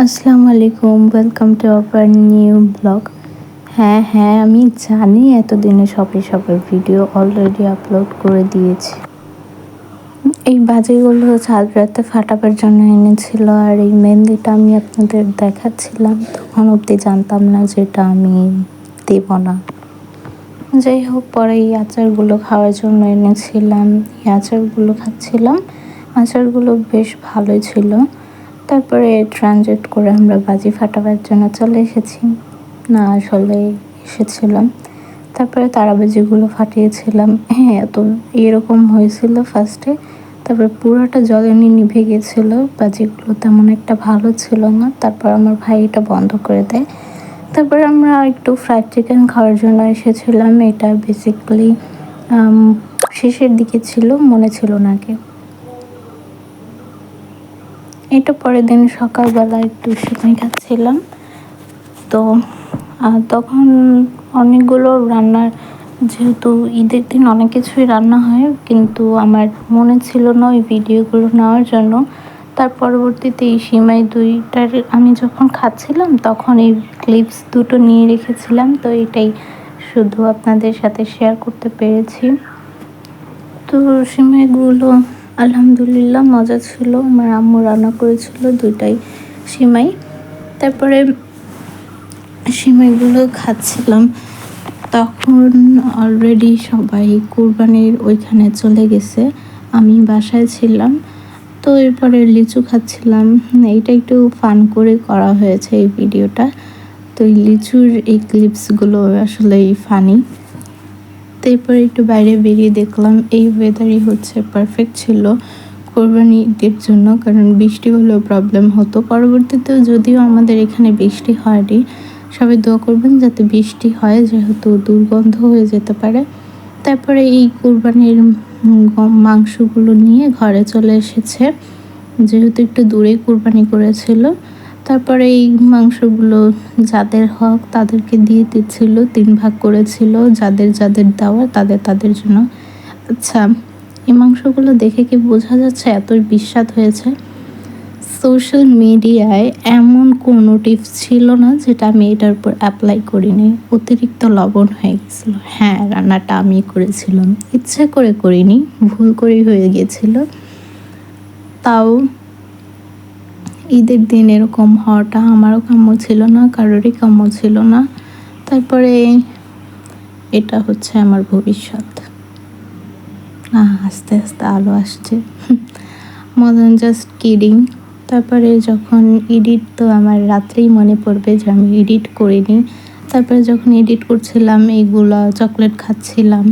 আসসালামু আলাইকুম, welcome to our new blog. হ্যাঁ, আমি জানি এতদিনে সবের ভিডিও অলরেডি আপলোড করে দিয়েছি। এই বাজিগুলো সারা রাতে ফাটাবার জন্য এনেছিল, আর এই মেহেন্দিটা আমি আপনাদের দেখাচ্ছিলাম, তখন অবধি জানতাম না যে এটা আমি দেব না। যাই হোক, পরে এই আচারগুলো খাওয়ার জন্য এনেছিলাম, এই আচারগুলো খাচ্ছিলাম। আচারগুলো বেশ ভালোই ছিল। তারপরে ট্রানজিট করে আমরা বাজি ফাটাবার জন্য চলে এসেছি, না আসলে এসেছিলাম। তারপরে তারাবাজিগুলো ফাটিয়েছিলাম। হ্যাঁ, তো এরকম হয়েছিল ফার্স্টে, তারপরে পুরোটা জ্বলেনি, নিভে গেছিলো। বাজিগুলো তেমন একটা ভালো ছিল না। তারপর আমার ভাই এটা বন্ধ করে দেয়। তারপরে আমরা একটু ফ্রাইড চিকেন খাওয়ার জন্য এসেছিলাম। এটা বেসিক্যালি শেষের দিকে ছিল, মনে ছিল না কি। এটা পরের দিন সকালবেলা একটু সিমাই খাচ্ছিলাম। তো তখন অনেকগুলো রান্নার, যেহেতু ঈদের দিন অনেক কিছুই রান্না হয়, কিন্তু আমার মনে ছিল না ওই ভিডিওগুলো নেওয়ার জন্য। তার পরবর্তীতে এই সিমাই দুইটার আমি যখন খাচ্ছিলাম তখন এই ক্লিপস দুটো নিয়ে রেখেছিলাম, তো এটাই শুধু আপনাদের সাথে শেয়ার করতে পেরেছি। তো সিমাইগুলো আলহামদুলিল্লাহ মজা ছিল। আমার আম্মু রান্না করেছিল দুইটাই সিমাই। তারপরে সিমাইগুলো খাচ্ছিলাম, তখন অলরেডি সবাই কুরবানির ওইখানে চলে গেছে, আমি বাসায় ছিলাম। তো এরপরে লিচু খাচ্ছিলাম। এইটা একটু ফান করে করা হয়েছে এই ভিডিওটা। তো এই লিচুর এই ক্লিপসগুলো আসলেই ফানি। তো এরপরে একটু বাইরে বেরিয়ে দেখলাম এই ওয়েদারই হচ্ছে পারফেক্ট ছিল কোরবানি ঈদের জন্য, কারণ বৃষ্টি হলেও প্রবলেম হতো। পরবর্তীতেও যদিও আমাদের এখানে বৃষ্টি হয়নি, সবাই দোয়া করবেন যাতে বৃষ্টি হয়, যেহেতু দুর্গন্ধ হয়ে যেতে পারে। তারপরে এই কোরবানির মাংসগুলো নিয়ে ঘরে চলে এসেছে, যেহেতু একটু দূরে কোরবানি করেছিল। তারপরে এই মাংসগুলো যাদের হক তাদেরকে দিয়ে দিচ্ছিল, 3 ভাগ করেছিল, যাদের যাদের দেওয়া তাদের জন্য। আচ্ছা, এই মাংসগুলো দেখে কি বোঝা যাচ্ছে এতই বিস্বাদ হয়েছে? সোশ্যাল মিডিয়ায় এমন কোনো টিপস ছিল না যেটা আমি এটার উপর অ্যাপ্লাই করিনি। অতিরিক্ত লবণ হয়ে গেছিল। হ্যাঁ, রান্নাটা আমি করেছিলাম, ইচ্ছে করে করিনি, ভুল করেই হয়ে গিয়েছিল। তাও ঈদের দিন এরকম হওয়াটা আমারও কাম্য ছিল না, কারোরই কাম্য ছিল না। তারপরে এটা হচ্ছে আমার ভবিষ্যৎ। আস্তে আস্তে আলো আসছে, মদন জাস্ট কিডিং। তারপরে যখন এডিট, তো আমার রাত্রেই মনে পড়বে যে আমি এডিট করিনি। তারপরে যখন এডিট করছিলাম এইগুলো চকলেট খাচ্ছিলাম।